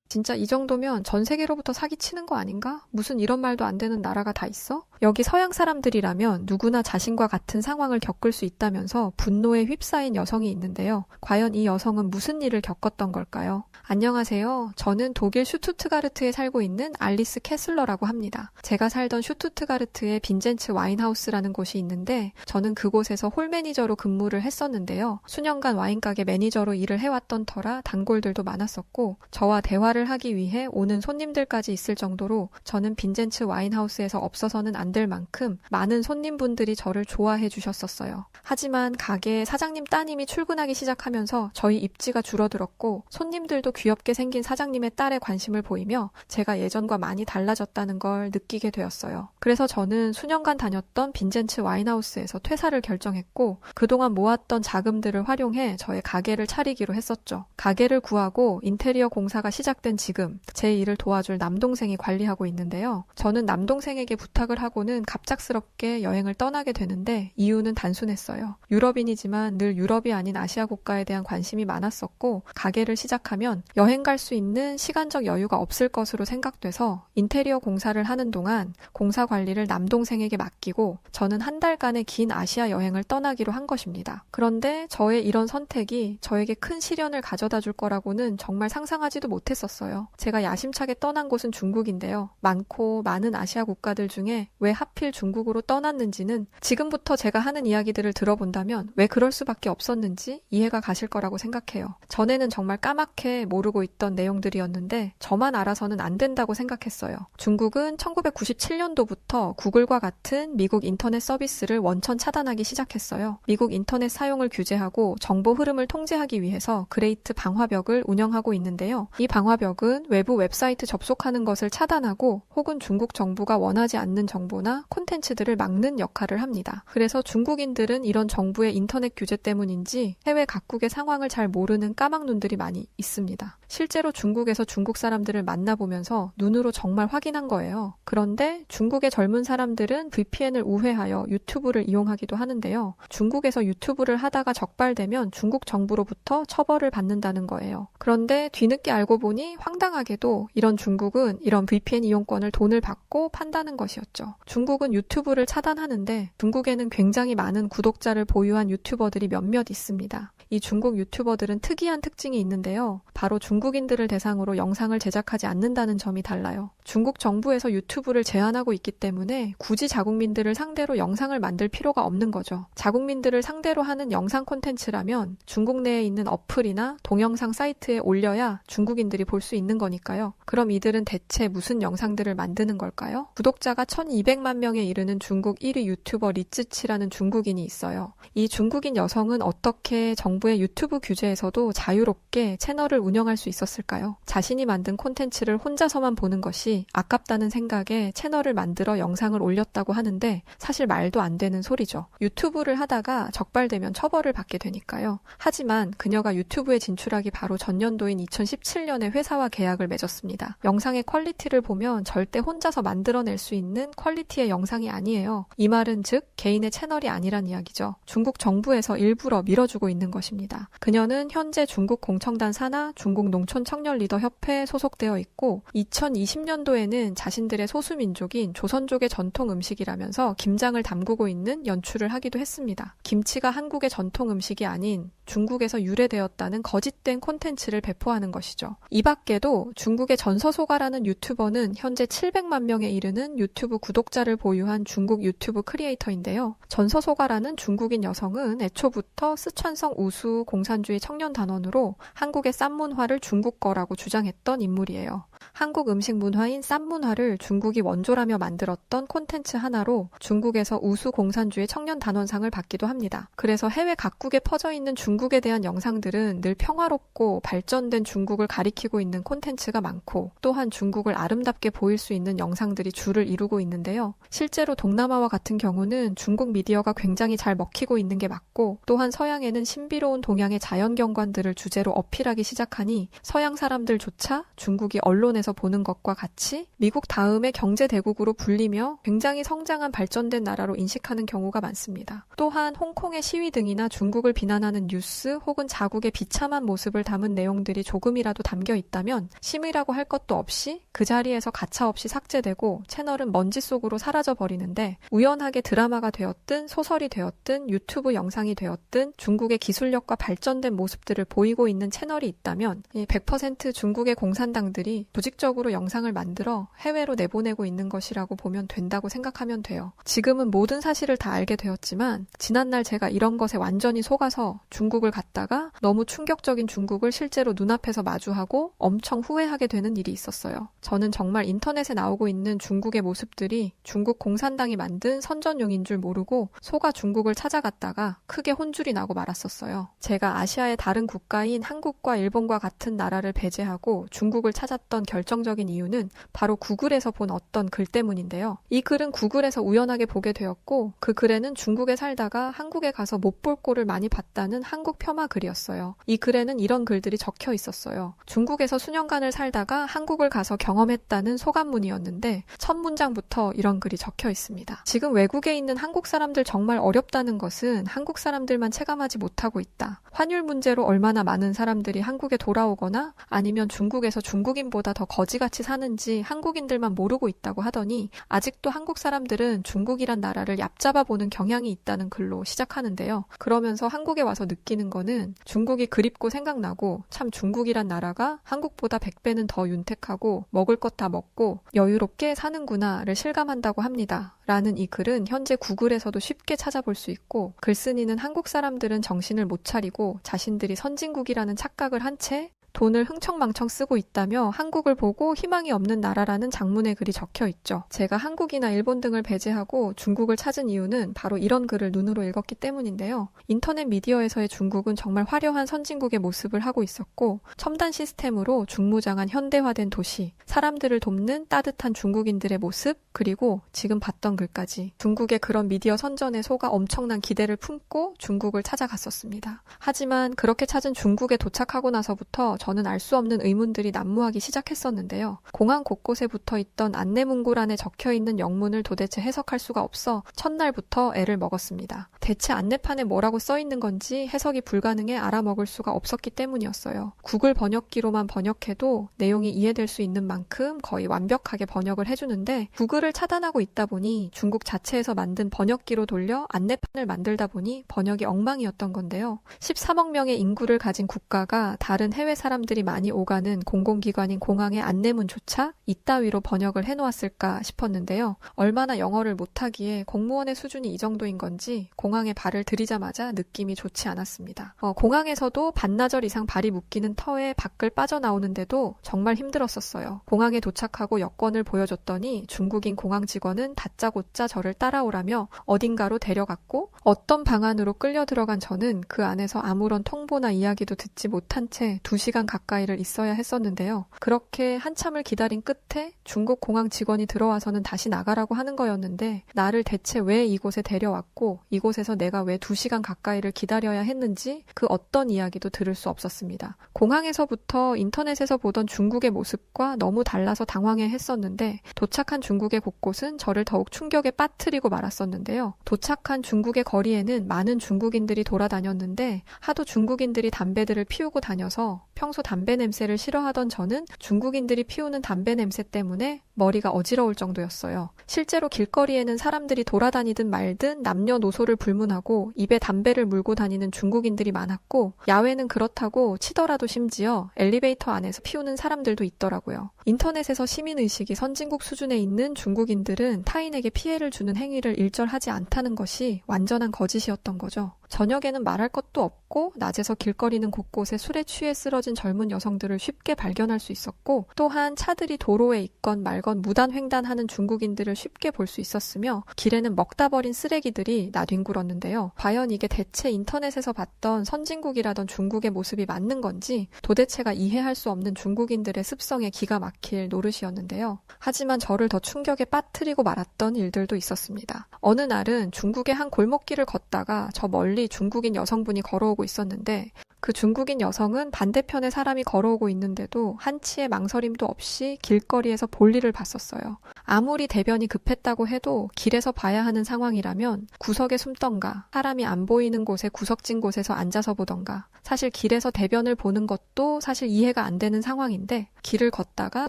진짜 이 정도면 전 세계로부터 사기치는 거 아닌가? 무슨 이런 말도 안 되는 나라가 다 있어? 여기 서양 사람들이라면 누구나 자신과 같은 상황을 겪을 수 있다면서 분노에 휩싸인 여성이 있는데요. 과연 이 여성은 무슨 일을 겪었던 걸까요? 안녕하세요. 저는 독일 슈투트가르트에 살고 있는 알리스 캐슬러라고 합니다. 제가 살던 슈투트가르트에 빈젠츠 와인하우스라는 곳이 있는데 저는 그곳에서 홀 매니저로 근무를 했었는데요. 수년간 와인가게 매니저로 일을 해왔던 터라 단골들도 많았었고 저와 대화를 하기 위해 오는 손님들까지 있을 정도로 저는 빈젠츠 와인하우스에서 없어서는 안 될 만큼 많은 손님분들이 저를 좋아해 주셨었어요. 하지만 가게 사장님 따님이 출근하기 시작하면서 저희 입지가 줄어들었고 손님들도 귀엽게 생긴 사장님의 딸에 관심을 보이며 제가 예전과 많이 달라졌다는 걸 느끼게 되었어요. 그래서 저는 수년간 다녔던 빈젠츠 와인하우스에서 퇴사를 결정했고 그동안 모았던 자금들을 활용해 저의 가게를 차리기로 했었죠. 가게를 구하고 인테리어 공사가 시작된 지금 제 일을 도와줄 남동생이 관리하고 있는데요. 저는 남동생에게 부탁을 하고는 갑작스럽게 여행을 떠나게 되는데 이유는 단순했어요. 유럽인이지만 늘 유럽이 아닌 아시아 국가에 대한 관심이 많았었고 가게를 시작하면 여행 갈 수 있는 시간적 여유가 없을 것으로 생각돼서 인테리어 공사를 하는 동안 공사 관리를 남동생에게 맡기고 저는 한 달간의 긴 아시아 여행을 떠나기로 한 것입니다. 그런데 저의 이런 선택이 저에게 큰 시련을 가져다 줄 거라고는 정말 상상하지도 못했었어요. 제가 야심차게 떠난 곳은 중국인데요. 많고 많은 아시아 국가들 중에 왜 하필 중국으로 떠났는지는 지금부터 제가 하는 이야기들을 들어본다면 왜 그럴 수밖에 없었는지 이해가 가실 거라고 생각해요. 전에는 정말 까맣게 모르고 있던 내용들이었는데 저만 알아서는 안 된다고 생각했어요. 중국은 1997년도부터 구글과 같은 미국 인터넷 서비스를 원천 차단하기 시작했어요. 미국 인터넷 사용을 규제하고 정보 흐름을 통제하기 위해서 그레이트 방화벽을 운영하고 있는데요. 이 방화벽은 외부 웹사이트 접속하는 것을 차단하고 혹은 중국 정부가 원하지 않는 정보나 콘텐츠들을 막는 역할을 합니다. 그래서 중국인들은 이런 정부의 인터넷 규제 때문인지 해외 각국의 상황을 잘 모르는 까막눈들이 많이 있습니다. 실제로 중국에서 중국 사람들을 만나보면서 눈으로 정말 확인한 거예요. 그런데 중국의 젊은 사람들은 VPN을 우회하여 유튜브를 이용하기도 하는데요. 중국에서 유튜브를 하다가 적발되면 중국 정부로부터 처벌을 받는다는 거예요. 그런데 뒤늦게 알고 보니 황당하게도 이런 중국은 이런 VPN 이용권을 돈을 받고 판다는 것이었죠. 중국은 유튜브를 차단하는데 중국에는 굉장히 많은 구독자를 보유한 유튜버들이 몇몇 있습니다. 이 중국 유튜버들은 특이한 특징이 있는데요. 바로 중국인들을 대상으로 영상을 제작하지 않는다는 점이 달라요. 중국 정부에서 유튜브를 제한하고 있기 때문에 굳이 자국민들을 상대로 영상을 만들 필요가 없는 거죠. 자국민들을 상대로 하는 영상 콘텐츠라면 중국 내에 있는 어플이나 동영상 사이트에 올려야 중국인들이 볼 수 있는 거니까요. 그럼 이들은 대체 무슨 영상들을 만드는 걸까요? 구독자가 1200만 명에 이르는 중국 1위 유튜버 리츠치라는 중국인이 있어요. 이 중국인 여성은 어떻게 정부의 유튜브 규제에서도 자유롭게 채널을 운영할 수 있었을까요? 자신이 만든 콘텐츠를 혼자서만 보는 것이 아깝다는 생각에 채널을 만들어 영상을 올렸다고 하는데 사실 말도 안 되는 소리죠. 유튜브를 하다가 적발되면 처벌을 받게 되니까요. 하지만 그녀가 유튜브에 진출하기 바로 전년도인 2017년에 회사와 계약을 맺었습니다. 영상의 퀄리티를 보면 절대 혼자서 만들어낼 수 있는 퀄리티의 영상이 아니에요. 이 말은 즉 개인의 채널이 아니란 이야기죠. 중국 정부에서 일부러 밀어주고 있는 것입니다. 그녀는 현재 중국 공청단 산하 중국 농촌 청년 리더 협회에 소속되어 있고 2020년도에는 자신들의 소수민족인 조선족의 전통 음식이라면서 김장을 담그고 있는 연출을 하기도 했습니다. 김치가 한국의 전통 음식이 아닌 중국에서 유래되었다는 거짓된 콘텐츠를 배포하는 것이죠. 이 밖에도 중국의 전서소가라는 유튜버는 현재 700만 명에 이르는 유튜브 구독자를 보유한 중국 유튜브 크리에이터인데요. 전서소가라는 중국인 여성은 애초부터 스촨성 우수 공산주의 청년단원으로 한국의 쌈 문화를 중국 거라고 주장했던 인물이에요. 한국 음식 문화인 쌈 문화를 중국이 원조라며 만들었던 콘텐츠 하나로 중국에서 우수 공산주의 청년단원상을 받기도 합니다. 그래서 해외 각국에 퍼져 있는 중국에 대한 영상들은 늘 평화롭고 발전된 중국을 가리키고 있는 콘텐츠가 많고 또한 중국을 아름답게 보일 수 있는 영상들이 줄을 이루고 있는데요. 실제로 동남아와 같은 경우는 중국 미디어가 굉장히 잘 먹히고 있는 게 맞고 또한 서양에는 신비로운 동양의 자연경관들을 주제로 어필하기 시작하니 서양 사람들조차 중국이 언론 언론에서 보는 것과 같이 미국 다음의 경제 대국으로 불리며 굉장히 성장한 발전된 나라로 인식하는 경우가 많습니다. 또한 홍콩의 시위 등이나 중국을 비난하는 뉴스 혹은 자국의 비참한 모습을 담은 내용들이 조금이라도 담겨 있다면 심의라고 할 것도 없이 그 자리에서 가차없이 삭제되고 채널은 먼지 속으로 사라져 버리는데, 우연하게 드라마가 되었든 소설이 되었든 유튜브 영상이 되었든 중국의 기술력과 발전된 모습들을 보이고 있는 채널이 있다면 100% 중국의 공산당들이 조직적으로 영상을 만들어 해외로 내보내고 있는 것이라고 보면 된다고 생각하면 돼요. 지금은 모든 사실을 다 알게 되었지만 지난날 제가 이런 것에 완전히 속아서 중국을 갔다가 너무 충격적인 중국을 실제로 눈앞에서 마주하고 엄청 후회하게 되는 일이 있었어요. 저는 정말 인터넷에 나오고 있는 중국의 모습들이 중국 공산당이 만든 선전용인 줄 모르고 속아 중국을 찾아갔다가 크게 혼쭐이 나고 말았었어요. 제가 아시아의 다른 국가인 한국과 일본과 같은 나라를 배제하고 중국을 찾았던 결정적인 이유는 바로 구글에서 본 어떤 글 때문인데요. 이 글은 구글에서 우연하게 보게 되었고, 그 글에는 중국에 살다가 한국에 가서 못 볼 꼴을 많이 봤다는 한국 폄하 글이었어요. 이 글에는 이런 글들이 적혀 있었어요. 중국에서 수년간을 살다가 한국을 가서 경험했다는 소감문이었는데 첫 문장부터 이런 글이 적혀 있습니다. 지금 외국에 있는 한국 사람들 정말 어렵다는 것은 한국 사람들만 체감하지 못하고 있다. 환율 문제로 얼마나 많은 사람들이 한국에 돌아오거나 아니면 중국에서 중국인보다 더 거지같이 사는지 한국인들만 모르고 있다고 하더니, 아직도 한국 사람들은 중국이란 나라를 얕잡아 보는 경향이 있다는 글로 시작하는데요. 그러면서 한국에 와서 느끼는 거는 중국이 그립고 생각나고, 참 중국이란 나라가 한국보다 100배는 더 윤택하고 먹을 것 다 먹고 여유롭게 사는구나를 실감한다고 합니다. 라는 이 글은 현재 구글에서도 쉽게 찾아볼 수 있고, 글쓴이는 한국 사람들은 정신을 못 차리고 자신들이 선진국이라는 착각을 한 채 돈을 흥청망청 쓰고 있다며 한국을 보고 희망이 없는 나라라는 장문의 글이 적혀 있죠. 제가 한국이나 일본 등을 배제하고 중국을 찾은 이유는 바로 이런 글을 눈으로 읽었기 때문인데요. 인터넷 미디어에서의 중국은 정말 화려한 선진국의 모습을 하고 있었고, 첨단 시스템으로 중무장한 현대화된 도시, 사람들을 돕는 따뜻한 중국인들의 모습, 그리고 지금 봤던 글까지 중국의 그런 미디어 선전에 속아 엄청난 기대를 품고 중국을 찾아갔었습니다. 하지만 그렇게 찾은 중국에 도착하고 나서부터 저는 알 수 없는 의문들이 난무하기 시작했었는데요. 공항 곳곳에 붙어있던 안내문고란에 적혀있는 영문을 도대체 해석할 수가 없어 첫날부터 애를 먹었습니다. 대체 안내판에 뭐라고 써있는 건지 해석이 불가능해 알아먹을 수가 없었기 때문이었어요. 구글 번역기로만 번역해도 내용이 이해될 수 있는 만큼 거의 완벽하게 번역을 해주는데, 구글을 차단하고 있다 보니 중국 자체에서 만든 번역기로 돌려 안내판을 만들다 보니 번역이 엉망이었던 건데요. 13억 명의 인구를 가진 국가가 다른 해외 사람들이 많이 오가는 공공기관인 공항의 안내문조차 이따위로 번역을 해놓았을까 싶었는데요. 얼마나 영어를 못하기에 공무원의 수준이 이 정도인 건지 공항에 발을 들이자마자 느낌이 좋지 않았습니다. 공항에서도 반나절 이상 발이 묶이는 터에 밖을 빠져나오는데도 정말 힘들었었어요. 공항에 도착하고 여권을 보여줬더니 중국인 공항 직원은 다짜고짜 저를 따라오라며 어딘가로 데려갔고, 어떤 방안으로 끌려 들어간 저는 그 안에서 아무런 통보나 이야기도 듣지 못한 채 2시간 가까이를 있어야 했었는데요. 그렇게 한참을 기다린 끝에 중국 공항 직원이 들어와서는 다시 나가라고 하는 거였는데, 나를 대체 왜 이곳에 데려왔고 이곳에서 내가 왜 2시간 가까이를 기다려야 했는지 그 어떤 이야기도 들을 수 없었습니다. 공항에서부터 인터넷에서 보던 중국의 모습과 너무 달라서 당황해 했었는데, 도착한 중국의 곳곳은 저를 더욱 충격에 빠뜨리고 말았었는데요. 도착한 중국의 거리에는 많은 중국인들이 돌아다녔는데, 하도 중국인들이 담배들을 피우고 다녀서 평소 담배 냄새를 싫어하던 저는 중국인들이 피우는 담배 냄새 때문에 머리가 어지러울 정도였어요. 실제로 길거리에는 사람들이 돌아다니든 말든 남녀노소를 불문하고 입에 담배를 물고 다니는 중국인들이 많았고, 야외는 그렇다고 치더라도 심지어 엘리베이터 안에서 피우는 사람들도 있더라고요. 인터넷에서 시민의식이 선진국 수준에 있는 중국인들은 타인에게 피해를 주는 행위를 일절하지 않다는 것이 완전한 거짓이었던 거죠. 저녁에는 말할 것도 없고 낮에서 길거리는 곳곳에 술에 취해 쓰러진 젊은 여성들을 쉽게 발견할 수 있었고, 또한 차들이 도로에 있건 말건 무단횡단하는 중국인들을 쉽게 볼 수 있었으며, 길에는 먹다 버린 쓰레기들이 나뒹굴었는데요. 과연 이게 대체 인터넷에서 봤던 선진국이라던 중국의 모습이 맞는 건지 도대체가 이해할 수 없는 중국인들의 습성에 기가 막힐 노릇이었는데요. 하지만 저를 더 충격에 빠뜨리고 말았던 일들도 있었습니다. 어느 날은 중국의 한 골목길을 걷다가 저 멀리 중국인 여성분이 걸어오고 있었는데, 그 중국인 여성은 반대편에 사람이 걸어오고 있는데도 한치의 망설임도 없이 길거리에서 볼일을 봤었어요. 아무리 대변이 급했다고 해도 길에서 봐야 하는 상황이라면 구석에 숨던가 사람이 안 보이는 곳에 구석진 곳에서 앉아서 보던가 사실 길에서 대변을 보는 것도 사실 이해가 안 되는 상황인데 길을 걷다가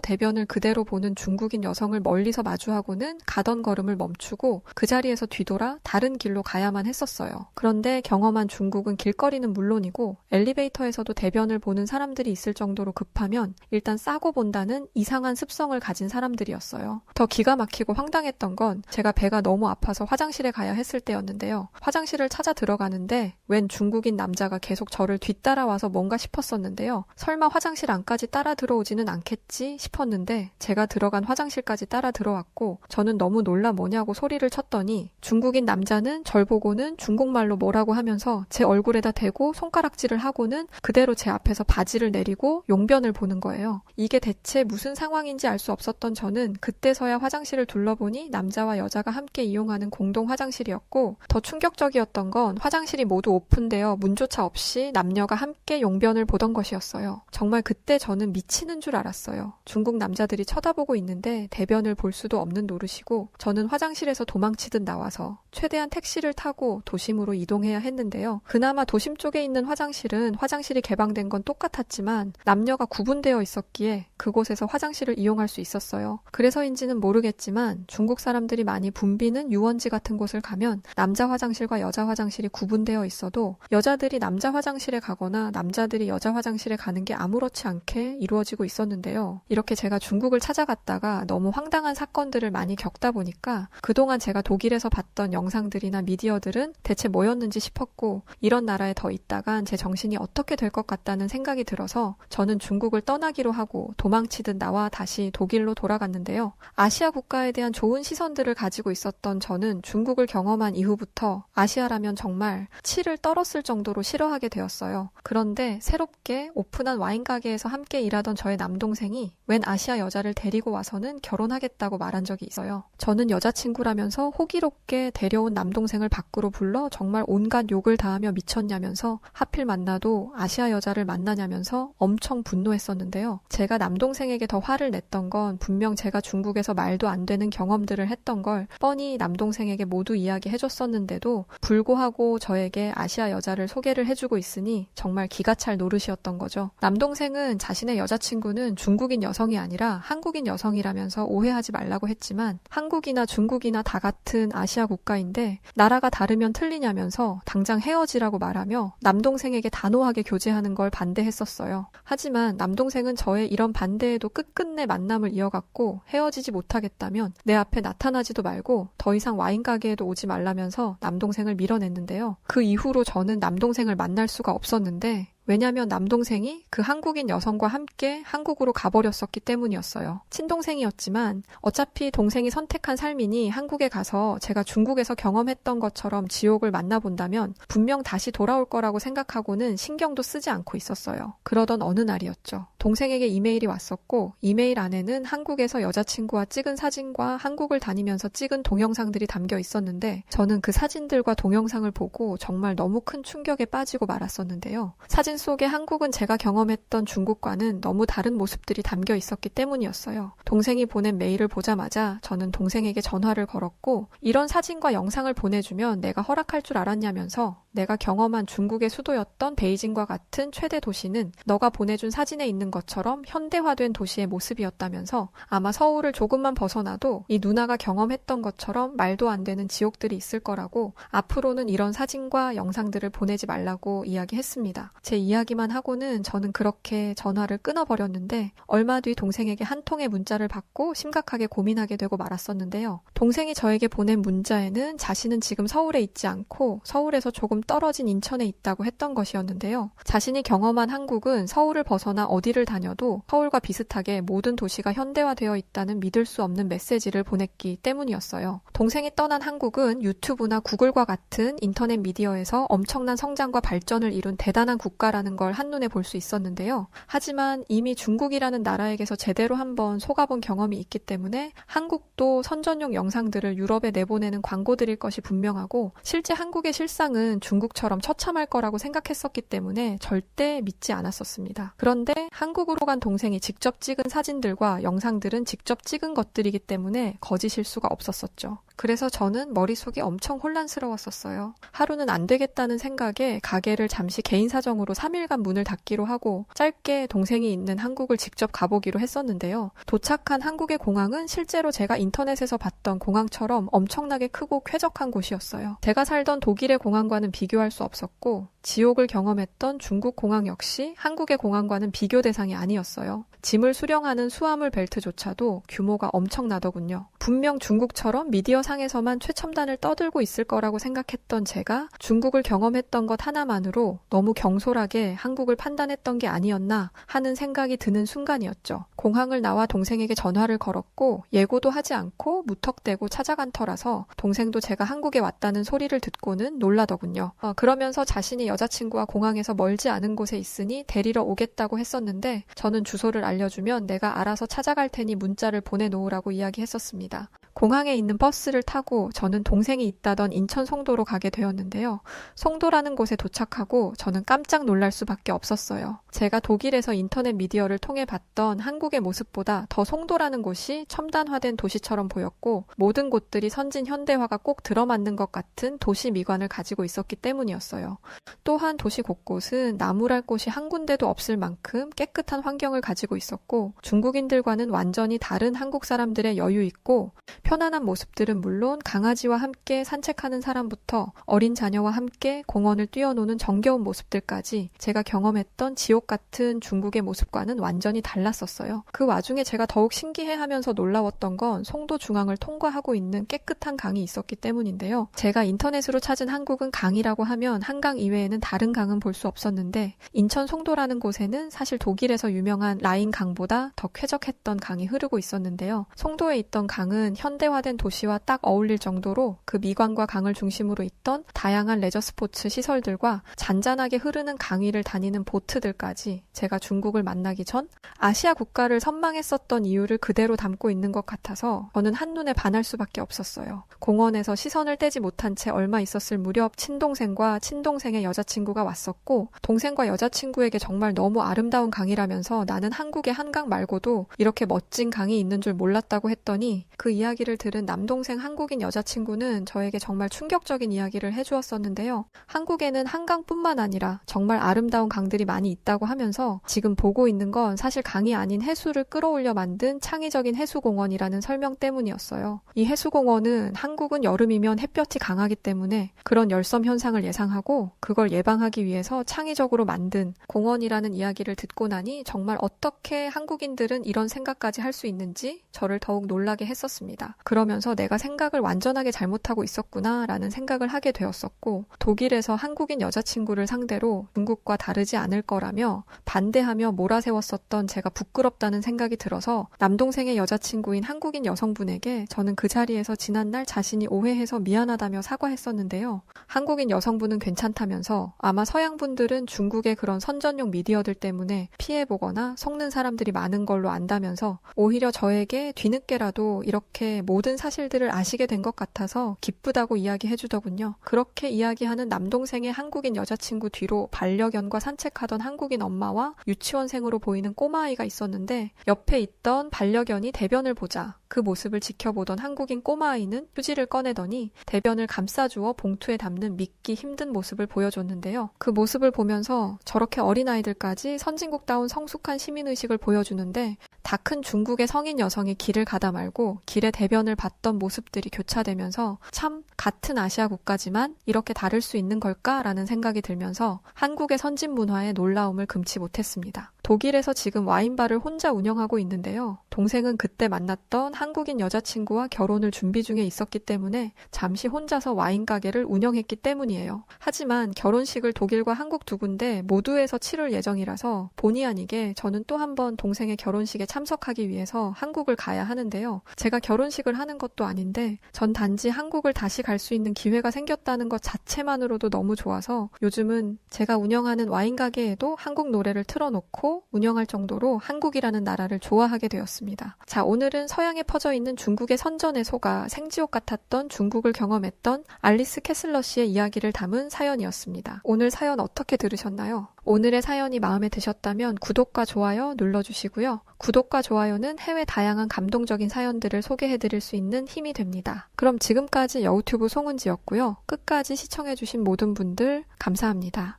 대변을 그대로 보는 중국인 여성을 멀리서 마주하고는 가던 걸음을 멈추고 그 자리에서 뒤돌아 다른 길로 가야만 했었어요. 그런데 경험한 중국은 길거리는 물론이고 엘리베이터에서도 대변을 보는 사람들이 있을 정도로 급하면 일단 싸고 본다는 이상한 습성을 가진 사람들이었어요. 더 기가 막히고 황당했던 건 제가 배가 너무 아파서 화장실에 가야 했을 때였는데요. 화장실을 찾아 들어가는데 웬 중국인 남자가 계속 저를 뒤따라와서 뭔가 싶었었는데요. 설마 화장실 안까지 따라 들어오지는 않겠지 싶었는데 제가 들어간 화장실까지 따라 들어왔고 저는 너무 놀라 뭐냐고 소리를 쳤더니 중국인 남자는 절 보고는 중국말로 뭐라고 하면서 제 얼굴에다 대고 손가락질을 하고는 그대로 제 앞에서 바지를 내리고 용변을 보는 거예요. 이게 대체 무슨 상황인지 알 수 없었던 저는 그때서야 화장실을 둘러보니 남자와 여자가 함께 이용하는 공동 화장실이었고 더 충격적이었던 건 화장실이 모두 오픈되어 문조차 없이 남녀가 함께 용변을 보던 것이었어요. 정말 그때 저는 미치는 줄 알았어요. 중국 남자들이 쳐다보고 있는데 대변을 볼 수도 없는 노릇이고 저는 화장실에서 도망치듯 나와서 최대한 택시를 타고 도심으로 이동해야 했는데요. 그나마 도심 쪽에 있는 화장실은 화장실이 개방된 건 똑같았지만 남녀가 구분되어 있었기에 그곳에서 화장실을 이용할 수 있었어요. 그래서인지는 모르겠지만 중국 사람들이 많이 붐비는 유원지 같은 곳을 가면 남자 화장실과 여자 화장실이 구분되어 있어도 여자들이 남자 화장실에 가거나 남자들이 여자 화장실에 가는 게 아무렇지 않게 이루어지고 있었는데요. 이렇게 제가 중국을 찾아갔다가 너무 황당한 사건들을 많이 겪다 보니까 그동안 제가 독일에서 봤던 영상들이나 미디어들은 대체 뭐였는지 싶었고 이런 나라에 더 있다간 제 정신이 어떻게 될 것 같다는 생각이 들어서 저는 중국을 떠나기로 하고 도망치듯 나와 다시 독일로 돌아갔는데요. 아시아 국가에 대한 좋은 시선들을 가지고 있었던 저는 중국을 경험한 이후부터 아시아라면 정말 치를 떨었을 정도로 싫어하게 되었어요. 그런데 새롭게 오픈한 와인 가게에서 함께 일하던 저의 남동생이 웬 아시아 여자를 데리고 와서는 결혼하겠다고 말한 적이 있어요. 저는 여자친구라면서 호기롭게 데려온 남동생을 밖으로 불러 정말 온갖 욕을 다하며 미쳤냐면서 하필 만나도 아시아 여자를 만나냐면서 엄청 분노했었는데요. 제가 남동생에게 더 화를 냈던 건 분명 제가 중국에서 말도 안 되는 경험들을 했던 걸 뻔히 남동생에게 모두 이야기해줬었는데도 불구하고 저에게 아시아 여자를 소개를 해주고 있으니 정말 기가 찰 노릇이었던 거죠. 남동생은 자신의 여자친구는 중국인 여성이 아니라 한국인 여성이라면서 오해하지 말라고 했지만 한국이나 중국이나 다 같은 아시아 국가인데 나라가 다르면 틀리냐면서 당장 헤어지라고 말하며 남동생에게 단호하게 교제하는 걸 반대했었어요. 하지만 남동생은 저의 이런 반대에도 끝끝내 만남을 이어갔고 헤어지지 못하겠다면 내 앞에 나타나지도 말고 더 이상 와인 가게에도 오지 말라면서 남동생을 밀어냈는데요. 그 이후로 저는 남동생을 만날 수가 없었는데 왜냐면 남동생이 그 한국인 여성과 함께 한국으로 가버렸었기 때문이었어요. 친동생이었지만 어차피 동생이 선택한 삶이니 한국에 가서 제가 중국에서 경험했던 것처럼 지옥을 만나본다면 분명 다시 돌아올 거라고 생각하고는 신경도 쓰지 않고 있었어요. 그러던 어느 날이었죠. 동생에게 이메일이 왔었고 이메일 안에는 한국에서 여자친구와 찍은 사진과 한국을 다니면서 찍은 동영상들이 담겨 있었는데 저는 그 사진들과 동영상을 보고 정말 너무 큰 충격에 빠지고 말았었는데요. 사진 속에 한국은 제가 경험했던 중국과는 너무 다른 모습들이 담겨 있었기 때문이었어요. 동생이 보낸 메일을 보자마자 저는 동생에게 전화를 걸었고 이런 사진과 영상을 보내주면 내가 허락할 줄 알았냐면서 내가 경험한 중국의 수도였던 베이징과 같은 최대 도시는 너가 보내준 사진에 있는 것처럼 현대화된 도시의 모습이었다면서 아마 서울을 조금만 벗어나도 이 누나가 경험했던 것처럼 말도 안 되는 지옥들이 있을 거라고 앞으로는 이런 사진과 영상들을 보내지 말라고 이야기했습니다. 제 이야기만 하고는 저는 그렇게 전화를 끊어버렸는데 얼마 뒤 동생에게 한 통의 문자를 받고 심각하게 고민하게 되고 말았었는데요. 동생이 저에게 보낸 문자에는 자신은 지금 서울에 있지 않고 서울에서 조금 떨어진 인천에 있다고 했던 것이었는데요. 자신이 경험한 한국은 서울을 벗어나 어디를 다녀도 서울과 비슷하게 모든 도시가 현대화되어 있다는 믿을 수 없는 메시지를 보냈기 때문이었어요. 동생이 떠난 한국은 유튜브나 구글과 같은 인터넷 미디어에서 엄청난 성장과 발전을 이룬 대단한 국가라는 걸 한눈에 볼 수 있었는데요. 하지만 이미 중국이라는 나라에게서 제대로 한번 속아본 경험이 있기 때문에 한국도 선전용 영상들을 유럽에 내보내는 광고들일 것이 분명하고 실제 한국의 실상은 중국처럼 처참할 거라고 생각했었기 때문에 절대 믿지 않았었습니다. 그런데 한국으로 간 동생이 직접 찍은 사진들과 영상들은 직접 찍은 것들이기 때문에 거짓일 수가 없었었죠. 그래서 저는 머릿속이 엄청 혼란스러웠었어요. 하루는 안 되겠다는 생각에 가게를 잠시 개인 사정으로 3일간 문을 닫기로 하고 짧게 동생이 있는 한국을 직접 가보기로 했었는데요. 도착한 한국의 공항은 실제로 제가 인터넷에서 봤던 공항처럼 엄청나게 크고 쾌적한 곳이었어요. 제가 살던 독일의 공항과는 비교할 수 없었고 지옥을 경험했던 중국 공항 역시 한국의 공항과는 비교 대상이 아니었어요. 짐을 수령하는 수화물 벨트조차도 규모가 엄청나더군요. 분명 중국처럼 미디어 상에서만 최첨단을 떠들고 있을 거라고 생각했던 제가 중국을 경험했던 것 하나만으로 너무 경솔하게 한국을 판단했던 게 아니었나 하는 생각이 드는 순간이었죠. 공항을 나와 동생에게 전화를 걸었고 예고도 하지 않고 무턱대고 찾아간 터라서 동생도 제가 한국에 왔다는 소리를 듣고는 놀라더군요. 그러면서 자신이 여자친구와 공항에서 멀지 않은 곳에 있으니 데리러 오겠다고 했었는데 저는 주소를 알려주면 내가 알아서 찾아갈 테니 문자를 보내놓으라고 이야기했었습니다. 공항에 있는 버스를 타고 저는 동생이 있다던 인천 송도로 가게 되었는데요. 송도라는 곳에 도착하고 저는 깜짝 놀랄 수밖에 없었어요. 제가 독일에서 인터넷 미디어를 통해 봤던 한국의 모습보다 더 송도라는 곳이 첨단화된 도시처럼 보였고 모든 곳들이 선진 현대화가 꼭 들어맞는 것 같은 도시 미관을 가지고 있었기 때문이었어요. 또한 도시 곳곳은 나무랄 곳이 한 군데도 없을 만큼 깨끗한 환경을 가지고 있었고 중국인들과는 완전히 다른 한국 사람들의 여유 있고 편안한 모습들은 물론 강아지와 함께 산책하는 사람부터 어린 자녀와 함께 공원을 뛰어노는 정겨운 모습들까지 제가 경험했던 지옥 같은 중국의 모습과는 완전히 달랐었어요. 그 와중에 제가 더욱 신기해하면서 놀라웠던 건 송도 중앙을 통과하고 있는 깨끗한 강이 있었기 때문인데요. 제가 인터넷으로 찾은 한국은 강이라고 하면 한강 이외에는 다른 강은 볼 수 없었는데 인천 송도라는 곳에는 사실 독일에서 유명한 라인 강보다 더 쾌적했던 강이 흐르고 있었는데요. 송도에 있던 강은 현대화된 도시와 딱 어울릴 정도로 그 미관과 강을 중심으로 있던 다양한 레저 스포츠 시설들과 잔잔하게 흐르는 강 위를 다니는 보트들까지 제가 중국을 만나기 전 아시아 국가를 선망했었던 이유를 그대로 담고 있는 것 같아서 저는 한눈에 반할 수밖에 없었어요. 공원에서 시선을 떼지 못한 채 얼마 있었을 무렵 친동생과 친동생의 여자친구가 왔었고 동생과 여자친구에게 정말 너무 아름다운 강이라면서 나는 한국의 한강 말고도 이렇게 멋진 강이 있는 줄 몰랐다고 했더니 그 이야기를 들은 남동생 한국인 여자친구는 저에게 정말 충격적인 이야기를 해주었었는데요. 한국에는 한강뿐만 아니라 정말 아름다운 강들이 많이 있다고 하면서 지금 보고 있는 건 사실 강이 아닌 해수를 끌어올려 만든 창의적인 해수공원이라는 설명 때문이었어요. 이 해수공원은 한국은 여름이면 햇볕이 강하기 때문에 그런 열섬 현상을 예상하고 그걸 예방하기 위해서 창의적으로 만든 공원이라는 이야기를 듣고 나니 정말 어떻게 한국인들은 이런 생각까지 할 수 있는지 저를 더욱 놀라게 했었습니다. 그러면서 내가 생각을 완전하게 잘못하고 있었구나 라는 생각을 하게 되었었고 독일에서 한국인 여자친구를 상대로 중국과 다르지 않을 거라며 반대하며 몰아세웠었던 제가 부끄럽다는 생각이 들어서 남동생의 여자친구인 한국인 여성분에게 저는 그 자리에서 지난날 자신이 오해해서 미안하다며 사과했었는데요. 한국인 여성분은 괜찮다면서 아마 서양분들은 중국의 그런 선전용 미디어들 때문에 피해보거나 속는 사람들이 많은 걸로 안다면서 오히려 저에게 뒤늦게라도 이렇게 모든 사실들을 아시게 된 것 같아서 기쁘다고 이야기해주더군요. 그렇게 이야기하는 남동생의 한국인 여자친구 뒤로 반려견과 산책하던 한국인 엄마와 유치원생으로 보이는 꼬마아이가 있었는데 옆에 있던 반려견이 대변을 보자 그 모습을 지켜보던 한국인 꼬마아이는 휴지를 꺼내더니 대변을 감싸주어 봉투에 담는 믿기 힘든 모습을 보여줬는데요. 그 모습을 보면서 저렇게 어린아이들까지 선진국다운 성숙한 시민의식을 보여주는데 다 큰 중국의 성인 여성이 길을 가다 말고 길에 대변을 봤던 모습들이 교차되면서 참 같은 아시아 국가지만 이렇게 다를 수 있는 걸까라는 생각이 들면서 한국의 선진 문화에 놀라움을 금치 못했습니다. 독일에서 지금 와인바를 혼자 운영하고 있는데요. 동생은 그때 만났던 한국인 여자친구와 결혼을 준비 중에 있었기 때문에 잠시 혼자서 와인 가게를 운영했기 때문이에요. 하지만 결혼식을 독일과 한국 두 군데 모두에서 치를 예정이라서 본의 아니게 저는 또 한 번 동생의 결혼식에 참석하기 위해서 한국을 가야 하는데요. 제가 결혼식을 하는 것도 아닌데 전 단지 한국을 다시 갈 수 있는 기회가 생겼다는 것 자체만으로도 너무 좋아서 요즘은 제가 운영하는 와인 가게에도 한국 노래를 틀어놓고 하고 운영할 정도로 한국이라는 나라를 좋아하게 되었습니다. 자, 오늘은 서양에 퍼져 있는 중국의 선전에 속아 생지옥 같았던 중국을 경험했던 알리스 캐슬러 씨의 이야기를 담은 사연이었습니다. 오늘 사연 어떻게 들으셨나요? 오늘의 사연이 마음에 드셨다면 구독과 좋아요 눌러주시고요. 구독과 좋아요는 해외 다양한 감동적인 사연들을 소개해드릴 수 있는 힘이 됩니다. 그럼 지금까지 여우튜브 송은지였고요. 끝까지 시청해주신 모든 분들 감사합니다.